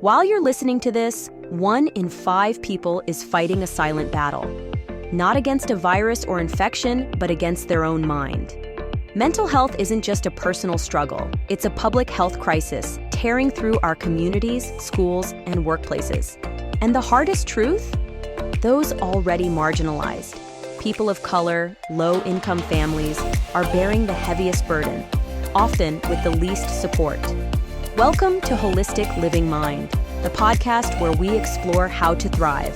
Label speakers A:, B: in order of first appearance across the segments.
A: While you're listening to this, 1 in 5 people is fighting a silent battle. Not against a virus or infection, but against their own mind. Mental health isn't just a personal struggle, it's a public health crisis tearing through our communities, schools, and workplaces. And the hardest truth? Those already marginalized, people of color, low-income families, are bearing the heaviest burden, often with the least support. Welcome to Holistic Living Mind, the podcast where we explore how to thrive,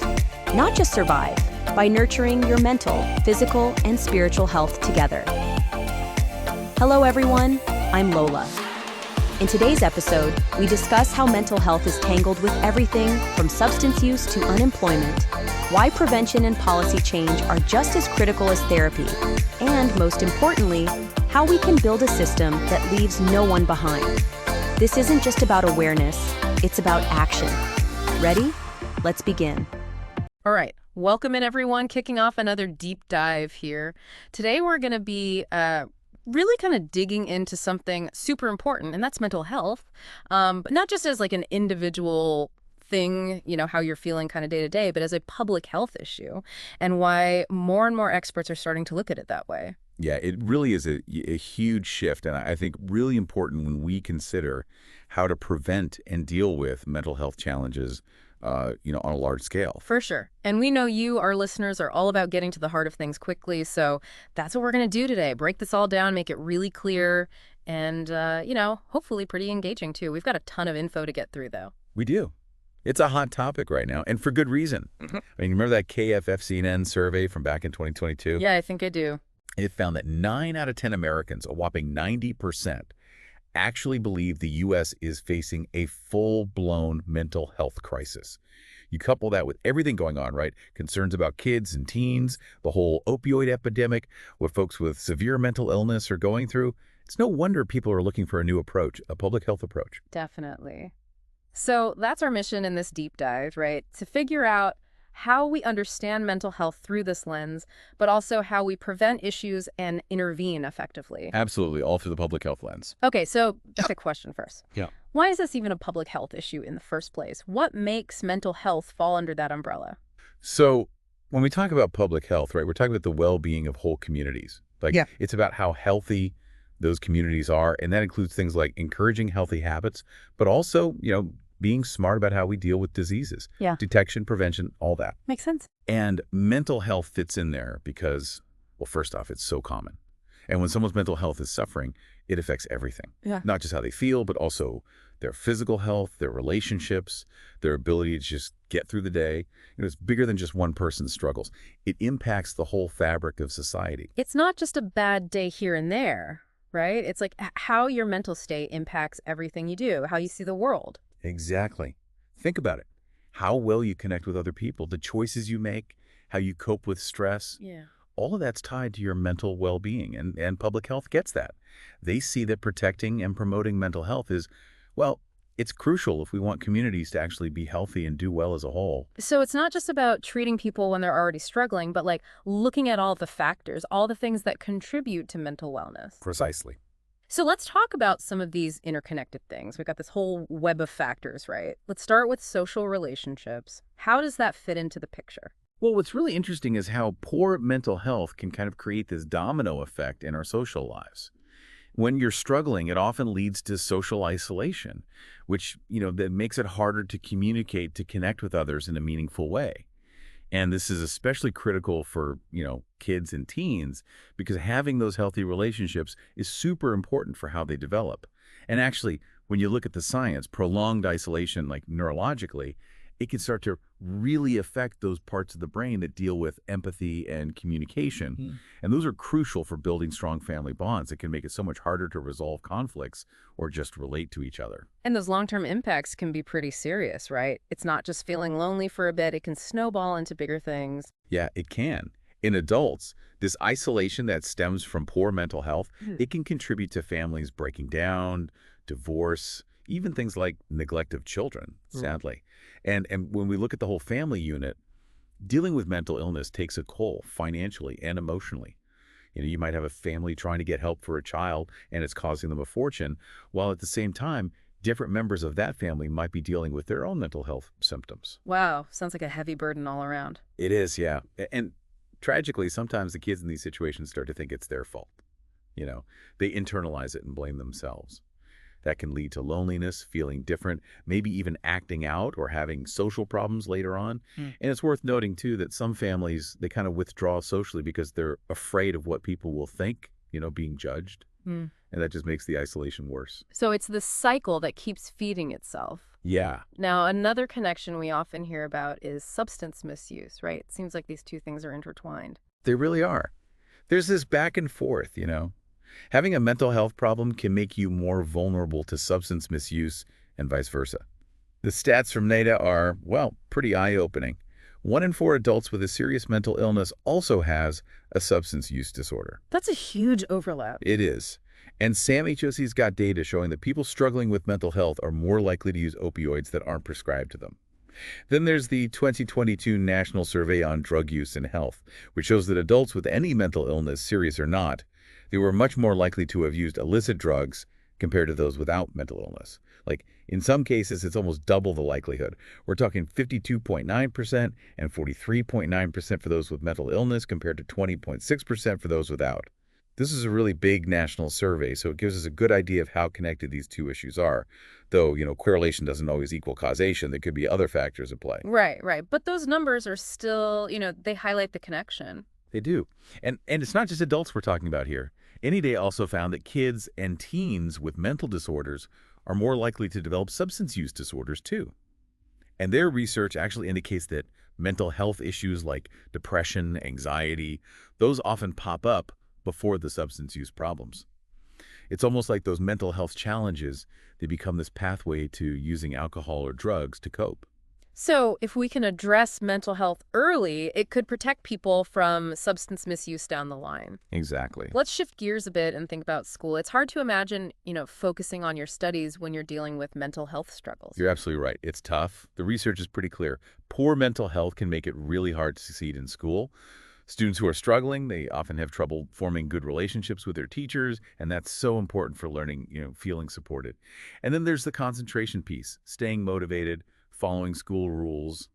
A: not just survive, by nurturing your mental, physical, and spiritual health together. Hello everyone, I'm Lola. In today's episode, we discuss how mental health is tangled with everything from substance use to unemployment, why prevention and policy change are just as critical as therapy, and most importantly, how we can build a system that leaves no one behind. This isn't just about awareness, it's about action. Ready? Let's begin.
B: All right, welcome in everyone, kicking off another deep dive here. Today we're going to be really kind of digging into something super important, and that's mental health, but not just as like an individual thing, how you're feeling kind of day to day, but as a public health issue, and why more and more experts are starting to look at it that way.
C: Yeah, it really is a huge shift, and I think really important when we consider how to prevent and deal with mental health challenges, on a large scale.
B: For sure. And we know you, our listeners, are all about getting to the heart of things quickly, so that's what we're going to do today. Break this all down, make it really clear, and, hopefully pretty engaging, too. We've got a ton of info to get through, though.
C: We do. It's a hot topic right now, and for good reason.
B: Mm-hmm.
C: I mean, remember that KFF-CNN survey from back in 2022?
B: Yeah, I think I do.
C: It found that 9 out of 10 Americans, a whopping 90%, actually believe the U.S. is facing a full-blown mental health crisis. You couple that with everything going on, right? Concerns about kids and teens, the whole opioid epidemic, what folks with severe mental illness are going through. It's no wonder people are looking for a new approach, a public health approach.
B: Definitely. So that's our mission in this deep dive, right? To figure out how we understand mental health through this lens, but also how we prevent issues and intervene effectively.
C: Absolutely, all through the public health lens.
B: Okay, so basic question first.
C: Yeah.
B: Why is this even a public health issue in the first place? What makes mental health fall under that umbrella?
C: So when we talk about public health, right, we're talking about the well-being of whole communities. It's about how healthy those communities are, and that includes things like encouraging healthy habits, but also, being smart about how we deal with diseases.
B: Yeah.
C: Detection, prevention, all that.
B: Makes sense.
C: And mental health fits in there because, well, first off, it's so common. And when someone's mental health is suffering, it affects everything.
B: Yeah.
C: Not just how they feel, but also their physical health, their relationships, their ability to just get through the day. It's bigger than just one person's struggles. It impacts the whole fabric of society.
B: It's not just a bad day here and there, right? It's like how your mental state impacts everything you do, how you see the world.
C: Exactly. Think about it. How well you connect with other people, the choices you make, how you cope with stress.
B: Yeah.
C: All of that's tied to your mental well-being, and public health gets that. They see that protecting and promoting mental health is, well, it's crucial if we want communities to actually be healthy and do well as a whole.
B: So it's not just about treating people when they're already struggling, but like looking at all the factors, all the things that contribute to mental wellness.
C: Precisely.
B: So let's talk about some of these interconnected things. We've got this whole web of factors, right? Let's start with social relationships. How does that fit into the picture?
C: Well, what's really interesting is how poor mental health can kind of create this domino effect in our social lives. When you're struggling, it often leads to social isolation, which, that makes it harder to communicate, to connect with others in a meaningful way. And this is especially critical for, kids and teens, because having those healthy relationships is super important for how they develop. And actually, when you look at the science, prolonged isolation, like neurologically, it can start to really affect those parts of the brain that deal with empathy and communication.
B: Mm-hmm.
C: And those are crucial for building strong family bonds. It can make it so much harder to resolve conflicts or just relate to each other.
B: And those long-term impacts can be pretty serious, right? It's not just feeling lonely for a bit. It can snowball into bigger things.
C: Yeah, it can. In adults, this isolation that stems from poor mental health, it can contribute to families breaking down, divorce, even things like neglect of children, sadly. And when we look at the whole family unit, dealing with mental illness takes a toll financially and emotionally. You might have a family trying to get help for a child and it's costing them a fortune, while at the same time, different members of that family might be dealing with their own mental health symptoms.
B: Wow, sounds like a heavy burden all around.
C: It is, yeah. And tragically, sometimes the kids in these situations start to think it's their fault. You know, they internalize it and blame themselves. That can lead to loneliness, feeling different, maybe even acting out or having social problems later on.
B: Hmm.
C: And it's worth noting, too, that some families, they kind of withdraw socially because they're afraid of what people will think, being judged.
B: Hmm.
C: And that just makes the isolation worse.
B: So it's the cycle that keeps feeding itself.
C: Yeah.
B: Now, another connection we often hear about is substance misuse, right? It seems like these two things are intertwined.
C: They really are. There's this back and forth, Having a mental health problem can make you more vulnerable to substance misuse and vice versa. The stats from NADA are, well, pretty eye-opening. 1 in 4 adults with a serious mental illness also has a substance use disorder.
B: That's a huge overlap.
C: It is. And SAM-HOC's got data showing that people struggling with mental health are more likely to use opioids that aren't prescribed to them. Then there's the 2022 National Survey on Drug Use and Health, which shows that adults with any mental illness, serious or not, they were much more likely to have used illicit drugs compared to those without mental illness. Like, in some cases, it's almost double the likelihood. We're talking 52.9% and 43.9% for those with mental illness compared to 20.6% for those without. This is a really big national survey, so it gives us a good idea of how connected these two issues are. Though, correlation doesn't always equal causation. There could be other factors at play.
B: Right, right. But those numbers are still, they highlight the connection.
C: They do. And it's not just adults we're talking about here. NED also found that kids and teens with mental disorders are more likely to develop substance use disorders too. And their research actually indicates that mental health issues like depression, anxiety, those often pop up before the substance use problems. It's almost like those mental health challenges, they become this pathway to using alcohol or drugs to cope.
B: So if we can address mental health early, it could protect people from substance misuse down the line.
C: Exactly.
B: Let's shift gears a bit and think about school. It's hard to imagine, focusing on your studies when you're dealing with mental health struggles.
C: You're absolutely right. It's tough. The research is pretty clear. Poor mental health can make it really hard to succeed in school. Students who are struggling, they often have trouble forming good relationships with their teachers, and that's so important for learning, feeling supported. And then there's the concentration piece, staying motivated, following school rules.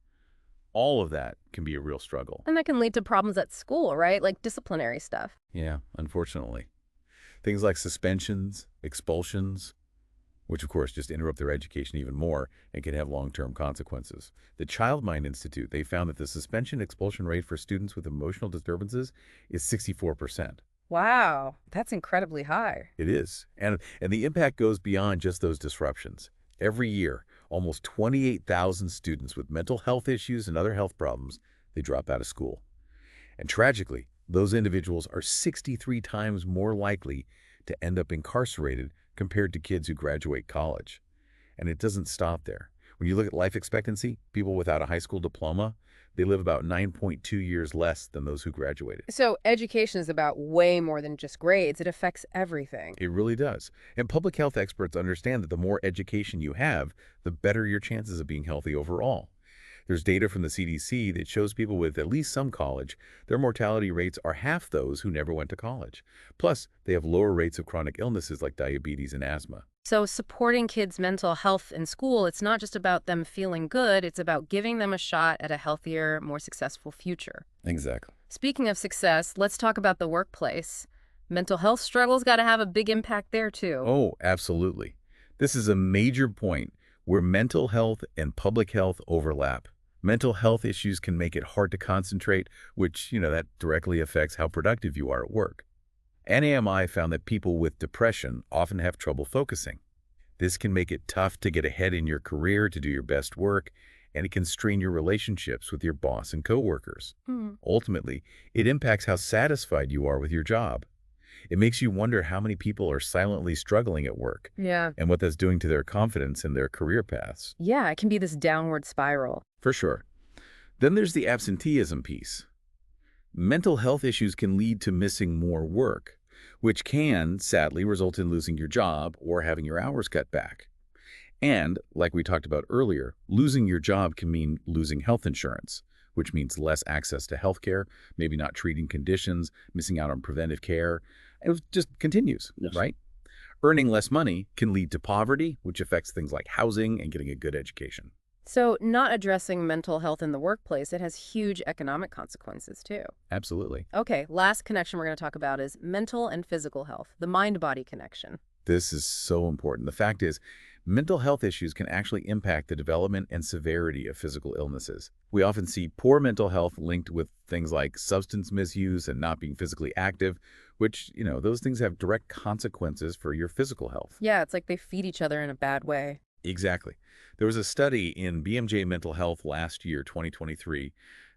C: All of that can be a real struggle.
B: And that can lead to problems at school, right? Like disciplinary stuff.
C: Yeah, unfortunately. Things like suspensions, expulsions, which of course just interrupt their education even more and can have long-term consequences. The Child Mind Institute, they found that the suspension expulsion rate for students with emotional disturbances is 64%.
B: Wow, that's incredibly high.
C: It is. And the impact goes beyond just those disruptions. Every year, almost 28,000 students with mental health issues and other health problems, they drop out of school. And tragically, those individuals are 63 times more likely to end up incarcerated compared to kids who graduate college. And it doesn't stop there. When you look at life expectancy, people without a high school diploma, they live about 9.2 years less than those who graduated.
B: So education is about way more than just grades. It affects everything.
C: It really does. And public health experts understand that the more education you have, the better your chances of being healthy overall. There's data from the CDC that shows people with at least some college, their mortality rates are half those who never went to college. Plus, they have lower rates of chronic illnesses like diabetes and asthma.
B: So supporting kids' mental health in school, it's not just about them feeling good, it's about giving them a shot at a healthier, more successful future.
C: Exactly.
B: Speaking of success, let's talk about the workplace. Mental health struggles got to have a big impact there, too.
C: Oh, absolutely. This is a major point where mental health and public health overlap. Mental health issues can make it hard to concentrate, which, that directly affects how productive you are at work. NAMI found that people with depression often have trouble focusing. This can make it tough to get ahead in your career, to do your best work, and it can strain your relationships with your boss and coworkers. Ultimately, it impacts how satisfied you are with your job. It makes you wonder how many people are silently struggling at work.
B: Yeah.
C: And what that's doing to their confidence and their career paths.
B: Yeah, it can be this downward spiral.
C: For sure. Then there's the absenteeism piece. Mental health issues can lead to missing more work, which can, sadly, result in losing your job or having your hours cut back. And, like we talked about earlier, losing your job can mean losing health insurance, which means less access to health care, maybe not treating conditions, missing out on preventive care. It just continues,
D: Yes.
C: right? Earning less money can lead to poverty, which affects things like housing and getting a good education.
B: So not addressing mental health in the workplace, it has huge economic consequences too.
C: Absolutely.
B: Okay, last connection we're going to talk about is mental and physical health, the mind-body connection.
C: This is so important. The fact is, mental health issues can actually impact the development and severity of physical illnesses. We often see poor mental health linked with things like substance misuse and not being physically active, which, those things have direct consequences for your physical health.
B: Yeah, it's like they feed each other in a bad way.
C: Exactly. There was a study in BMJ Mental Health last year, 2023,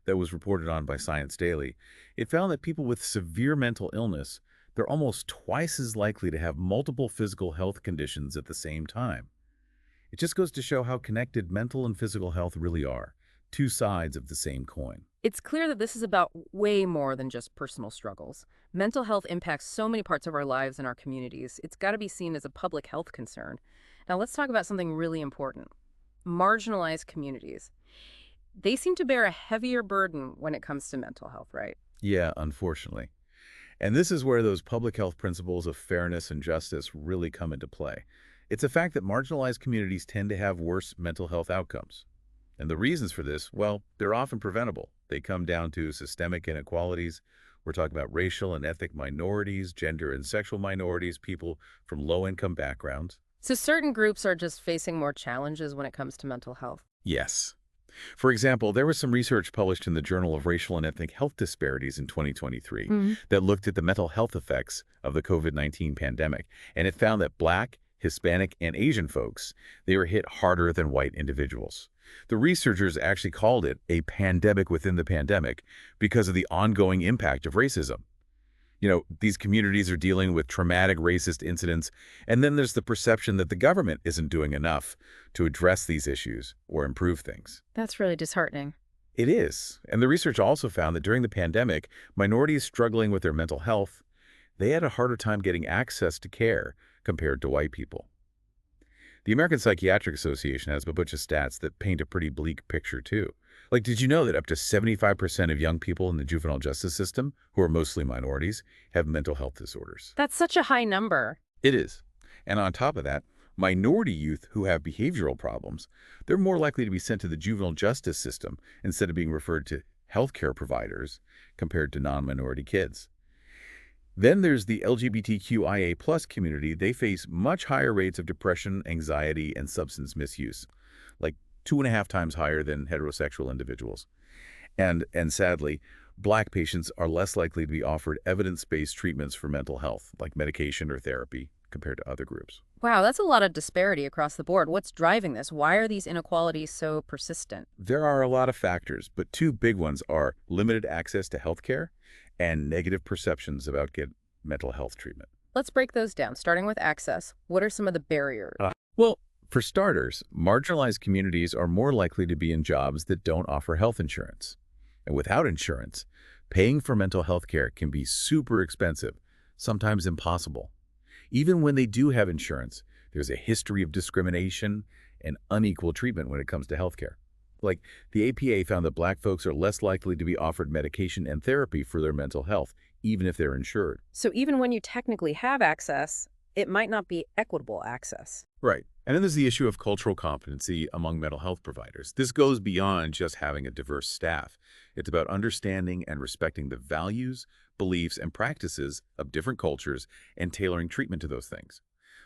C: that was reported on by Science Daily. It found that people with severe mental illness, they're almost twice as likely to have multiple physical health conditions at the same time. It just goes to show how connected mental and physical health really are, two sides of the same coin.
B: It's clear that this is about way more than just personal struggles. Mental health impacts so many parts of our lives and our communities. It's got to be seen as a public health concern. Now let's talk about something really important. Marginalized communities. They seem to bear a heavier burden when it comes to mental health, right?
C: Yeah, unfortunately. And this is where those public health principles of fairness and justice really come into play. It's a fact that marginalized communities tend to have worse mental health outcomes. And the reasons for this, well, they're often preventable. They come down to systemic inequalities. We're talking about racial and ethnic minorities, gender and sexual minorities, people from low-income backgrounds.
B: So certain groups are just facing more challenges when it comes to mental health.
C: Yes. For example, there was some research published in the Journal of Racial and Ethnic Health Disparities in 2023 that looked at the mental health effects of the COVID-19 pandemic, and it found that Black, Hispanic, and Asian folks, they were hit harder than white individuals. The researchers actually called it a pandemic within the pandemic because of the ongoing impact of racism. These communities are dealing with traumatic racist incidents, and then there's the perception that the government isn't doing enough to address these issues or improve things.
B: That's really disheartening.
C: It is. And the research also found that during the pandemic, minorities struggling with their mental health, they had a harder time getting access to care compared to white people. The American Psychiatric Association has a bunch of stats that paint a pretty bleak picture, too. Like, did you know that up to 75% of young people in the juvenile justice system, who are mostly minorities, have mental health disorders?
B: That's such a high number.
C: It is. And on top of that, minority youth who have behavioral problems, they're more likely to be sent to the juvenile justice system instead of being referred to healthcare providers compared to non-minority kids. Then there's the LGBTQIA+ community. They face much higher rates of depression, anxiety, and substance misuse, like 2.5 times higher than heterosexual individuals. And sadly, Black patients are less likely to be offered evidence-based treatments for mental health, like medication or therapy, compared to other groups.
B: Wow, that's a lot of disparity across the board. What's driving this? Why are these inequalities so persistent?
C: There are a lot of factors, but two big ones are limited access to healthcare and negative perceptions about getting mental health treatment.
B: Let's break those down, starting with access. What are some of the barriers?
C: Well, for starters, marginalized communities are more likely to be in jobs that don't offer health insurance. And without insurance, paying for mental health care can be super expensive, sometimes impossible. Even when they do have insurance, there's a history of discrimination and unequal treatment when it comes to health care. Like, the APA found that Black folks are less likely to be offered medication and therapy for their mental health, even if they're insured.
B: So even when you technically have access, it might not be equitable access.
C: Right. And then there's the issue of cultural competency among mental health providers. This goes beyond just having a diverse staff. It's about understanding and respecting the values, beliefs, and practices of different cultures and tailoring treatment to those things.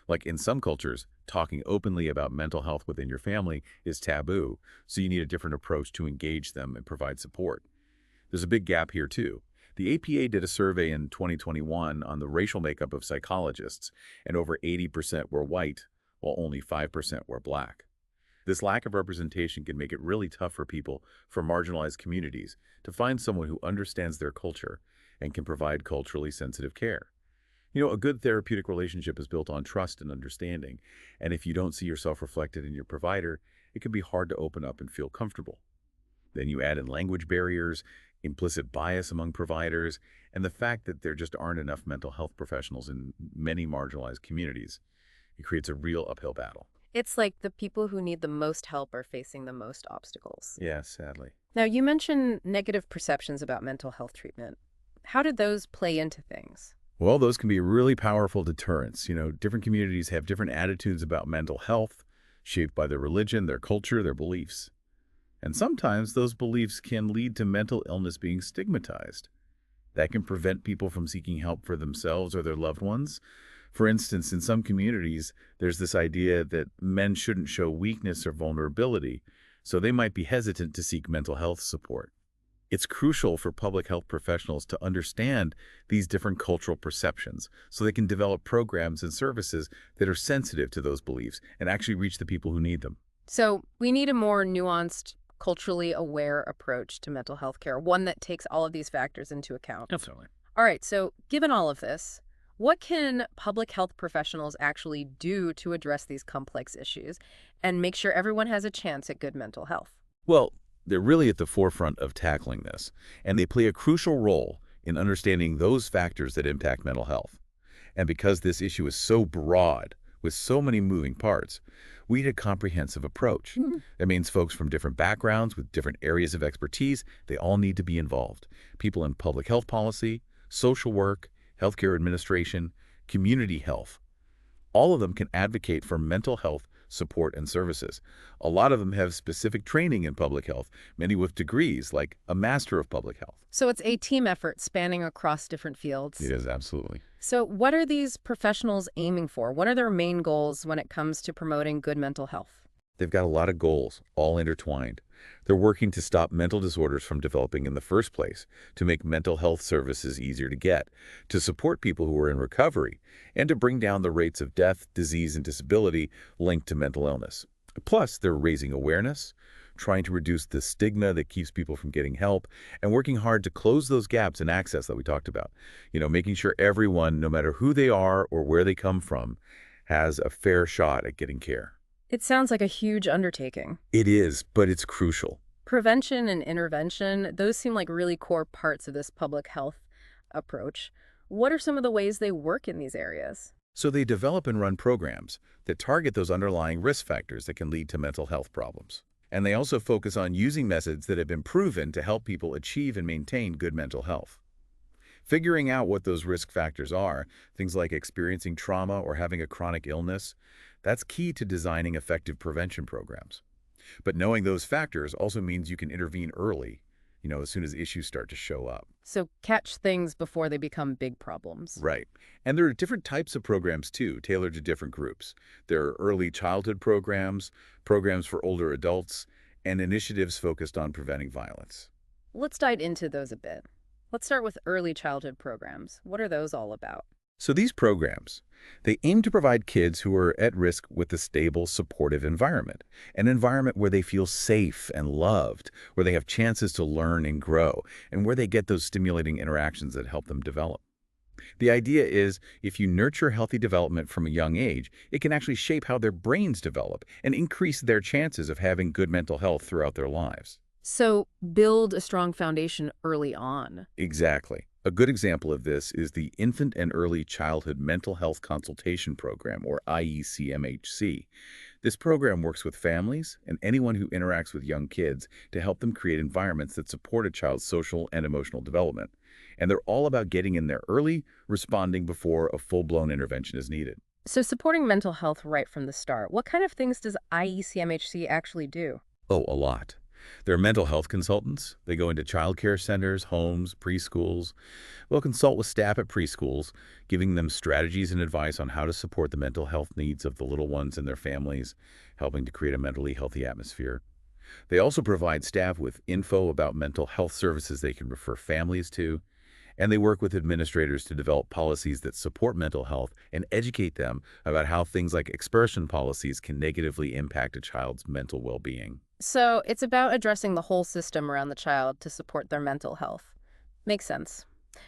C: Like, in some cultures, talking openly about mental health within your family is taboo, so you need a different approach to engage them and provide support. There's a big gap here, too. The APA did a survey in 2021 on the racial makeup of psychologists, and over 80% were white, while only 5% were Black. This lack of representation can make it really tough for people from marginalized communities to find someone who understands their culture and can provide culturally sensitive care. A good therapeutic relationship is built on trust and understanding, and if you don't see yourself reflected in your provider, it can be hard to open up and feel comfortable. Then you add in language barriers, implicit bias among providers, and the fact that there just aren't enough mental health professionals in many marginalized communities. It creates a real uphill battle.
B: It's like the people who need the most help are facing the most obstacles.
C: Yeah, sadly.
B: Now, you mentioned negative perceptions about mental health treatment. How did those play into things?
C: Well, those can be really powerful deterrents. Different communities have different attitudes about mental health, shaped by their religion, their culture, their beliefs. And sometimes those beliefs can lead to mental illness being stigmatized. That can prevent people from seeking help for themselves or their loved ones. For instance, in some communities, there's this idea that men shouldn't show weakness or vulnerability, so they might be hesitant to seek mental health support. It's crucial for public health professionals to understand these different cultural perceptions so they can develop programs and services that are sensitive to those beliefs and actually reach the people who need them.
B: So we need a more nuanced, culturally aware approach to mental health care, one that takes all of these factors into account.
C: Absolutely.
B: All right, so given all of this, what can public health professionals actually do to address these complex issues and make sure everyone has a chance at good mental health?
C: Well, they're really at the forefront of tackling this, and they play a crucial role in understanding those factors that impact mental health. And because this issue is so broad, with so many moving parts, we need a comprehensive approach. That means folks from different backgrounds with different areas of expertise, they all need to be involved. People in public health policy, social work, healthcare administration, community health. All of them can advocate for mental health support and services. A lot of them have specific training in public health, many with degrees like a Master of Public Health.
B: So it's a team effort spanning across different fields.
C: It is, absolutely.
B: So what are these professionals aiming for? What are their main goals when it comes to promoting good mental health?
C: They've got a lot of goals, all intertwined. They're working to stop mental disorders from developing in the first place, to make mental health services easier to get, to support people who are in recovery, and to bring down the rates of death, disease, and disability linked to mental illness. Plus, they're raising awareness, trying to reduce the stigma that keeps people from getting help, and working hard to close those gaps in access that we talked about. Making sure everyone, no matter who they are or where they come from, has a fair shot at getting care.
B: It sounds like a huge undertaking.
C: It is, but it's crucial.
B: Prevention and intervention, those seem like really core parts of this public health approach. What are some of the ways they work in these areas?
C: So they develop and run programs that target those underlying risk factors that can lead to mental health problems. And they also focus on using methods that have been proven to help people achieve and maintain good mental health. Figuring out what those risk factors are, things like experiencing trauma or having a chronic illness, that's key to designing effective prevention programs. But knowing those factors also means you can intervene early, as soon as issues start to show up.
B: So catch things before they become big problems.
C: Right. And there are different types of programs, too, tailored to different groups. There are early childhood programs, programs for older adults, and initiatives focused on preventing violence.
B: Let's dive into those a bit. Let's start with early childhood programs. What are those all about?
C: So these programs, they aim to provide kids who are at risk with a stable, supportive environment, an environment where they feel safe and loved, where they have chances to learn and grow, and where they get those stimulating interactions that help them develop. The idea is if you nurture healthy development from a young age, it can actually shape how their brains develop and increase their chances of having good mental health throughout their lives.
B: So build a strong foundation early on.
C: Exactly. A good example of this is the Infant and Early Childhood Mental Health Consultation Program, or IECMHC. This program works with families and anyone who interacts with young kids to help them create environments that support a child's social and emotional development. And they're all about getting in there early, responding before a full-blown intervention is needed.
B: So supporting mental health right from the start, what kind of things does IECMHC actually do?
C: Oh, a lot. There are mental health consultants. They go into child care centers, homes, preschools. They'll consult with staff at preschools, giving them strategies and advice on how to support the mental health needs of the little ones and their families, helping to create a mentally healthy atmosphere. They also provide staff with info about mental health services they can refer families to, and they work with administrators to develop policies that support mental health and educate them about how things like expulsion policies can negatively impact a child's mental well-being.
B: So it's about addressing the whole system around the child to support their mental health. Makes sense.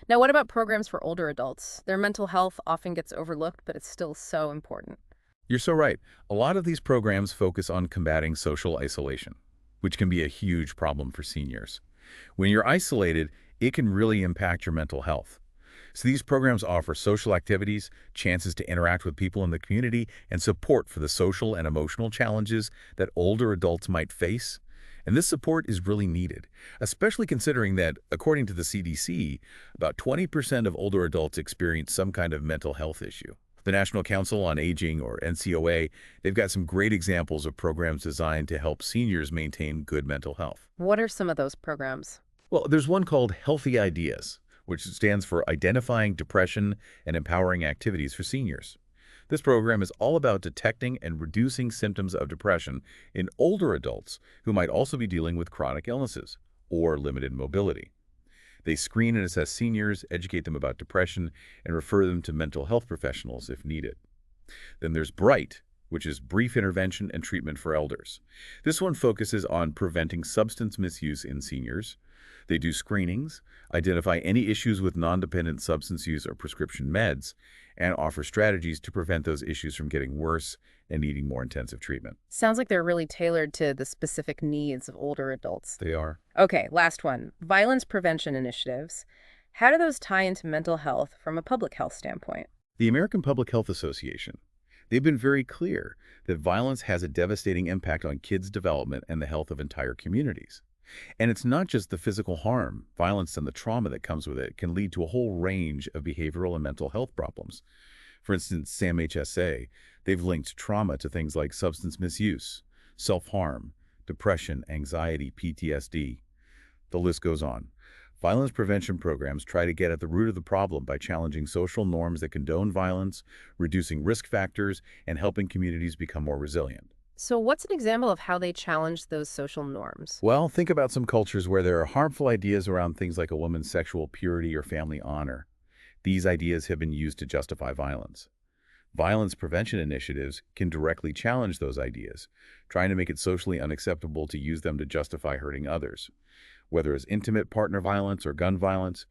B: Now, what about programs for older adults? Their mental health often gets overlooked, but it's still so important.
C: You're so right. A lot of these programs focus on combating social isolation, which can be a huge problem for seniors. When you're isolated, it can really impact your mental health. So these programs offer social activities, chances to interact with people in the community, and support for the social and emotional challenges that older adults might face. And this support is really needed, especially considering that, according to the CDC, about 20% of older adults experience some kind of mental health issue. The National Council on Aging, or NCOA, they've got some great examples of programs designed to help seniors maintain good mental health.
B: What are some of those programs?
C: Well, there's one called Healthy Ideas, which stands for Identifying Depression and Empowering Activities for Seniors. This program is all about detecting and reducing symptoms of depression in older adults who might also be dealing with chronic illnesses or limited mobility. They screen and assess seniors, educate them about depression, and refer them to mental health professionals if needed. Then there's BRIGHT, which is Brief Intervention and Treatment for Elders. This one focuses on preventing substance misuse in seniors. They do screenings, identify any issues with non-dependent substance use or prescription meds, and offer strategies to prevent those issues from getting worse and needing more intensive treatment.
B: Sounds like they're really tailored to the specific needs of older adults.
C: They are.
B: Okay, last one. Violence prevention initiatives. How do those tie into mental health from a public health standpoint?
C: The American Public Health Association, they've been very clear that violence has a devastating impact on kids' development and the health of entire communities. And it's not just the physical harm. Violence and the trauma that comes with it can lead to a whole range of behavioral and mental health problems. For instance, SAMHSA, they've linked trauma to things like substance misuse, self-harm, depression, anxiety, PTSD. The list goes on. Violence prevention programs try to get at the root of the problem by challenging social norms that condone violence, reducing risk factors, and helping communities become more resilient.
B: So what's an example of how they challenge those social norms?
C: Well, think about some cultures where there are harmful ideas around things like a woman's sexual purity or family honor. These ideas have been used to justify violence. Violence prevention initiatives can directly challenge those ideas, trying to make it socially unacceptable to use them to justify hurting others. Whether it's intimate partner violence or gun violence,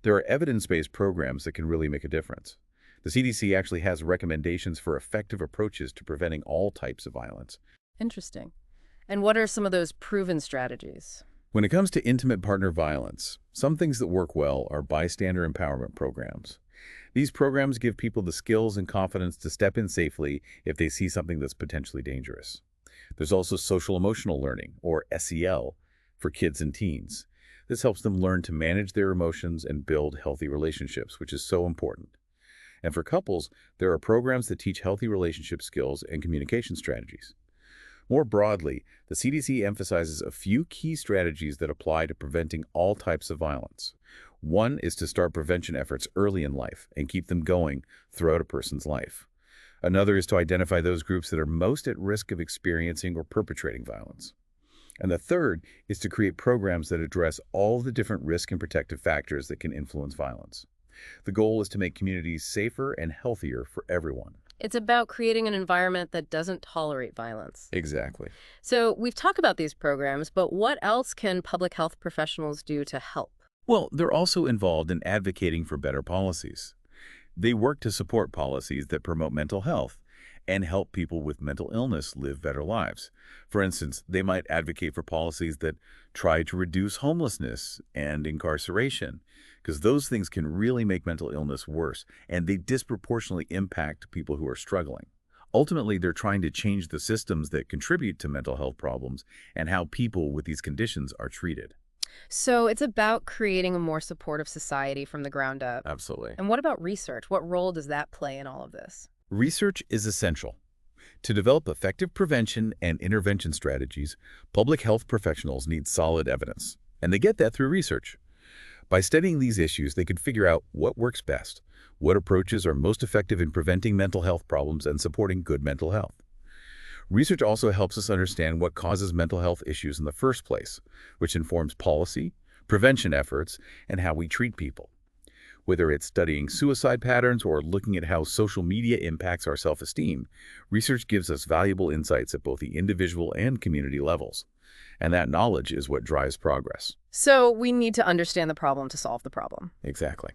C: there are evidence-based programs that can really make a difference. The CDC actually has recommendations for effective approaches to preventing all types of violence.
B: Interesting. And what are some of those proven strategies?
C: When it comes to intimate partner violence, some things that work well are bystander empowerment programs. These programs give people the skills and confidence to step in safely if they see something that's potentially dangerous. There's also social emotional learning, or SEL, for kids and teens. This helps them learn to manage their emotions and build healthy relationships, which is so important. And for couples, there are programs that teach healthy relationship skills and communication strategies. More broadly, the CDC emphasizes a few key strategies that apply to preventing all types of violence. One is to start prevention efforts early in life and keep them going throughout a person's life. Another is to identify those groups that are most at risk of experiencing or perpetrating violence. And the third is to create programs that address all the different risk and protective factors that can influence violence. The goal is to make communities safer and healthier for everyone.
B: It's about creating an environment that doesn't tolerate violence.
C: Exactly.
B: So we've talked about these programs, but what else can public health professionals do to help?
C: Well, they're also involved in advocating for better policies. They work to support policies that promote mental health and help people with mental illness live better lives. For instance, they might advocate for policies that try to reduce homelessness and incarceration, because those things can really make mental illness worse, and they disproportionately impact people who are struggling. Ultimately, they're trying to change the systems that contribute to mental health problems and how people with these conditions are treated.
B: So it's about creating a more supportive society from the ground up.
C: Absolutely.
B: And what about research? What role does that play in all of this?
C: Research is essential. To develop effective prevention and intervention strategies, public health professionals need solid evidence, and they get that through research. By studying these issues, they can figure out what works best, what approaches are most effective in preventing mental health problems and supporting good mental health. Research also helps us understand what causes mental health issues in the first place, which informs policy, prevention efforts, and how we treat people. Whether it's studying suicide patterns or looking at how social media impacts our self-esteem, research gives us valuable insights at both the individual and community levels. And that knowledge is what drives progress.
B: So we need to understand the problem to solve the problem.
C: Exactly.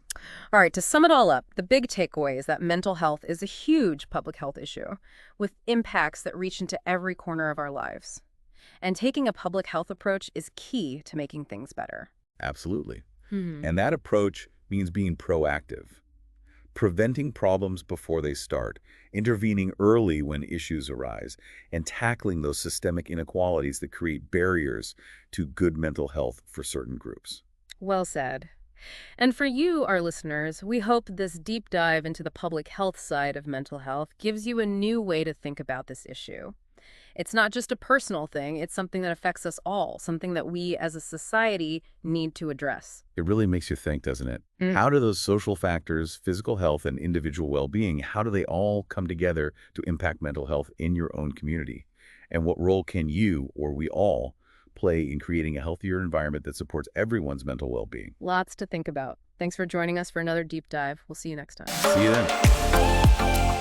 B: All right, to sum it all up, the big takeaway is that mental health is a huge public health issue with impacts that reach into every corner of our lives. And taking a public health approach is key to making things better.
C: Absolutely. And that approach means being proactive. preventing problems before they start, intervening early when issues arise, and tackling those systemic inequalities that create barriers to good mental health for certain groups.
B: Well said. And for you, our listeners, we hope this deep dive into the public health side of mental health gives you a new way to think about this issue. It's not just a personal thing, it's something that affects us all, something that we as a society need to address.
C: It really makes you think, doesn't it?
B: Mm.
C: How do those social factors, physical health and individual well-being, how do they all come together to impact mental health in your own community? And what role can you, or we all, play in creating a healthier environment that supports everyone's mental well-being?
B: Lots to think about. Thanks for joining us for another deep dive. We'll see you next time.
C: See you then.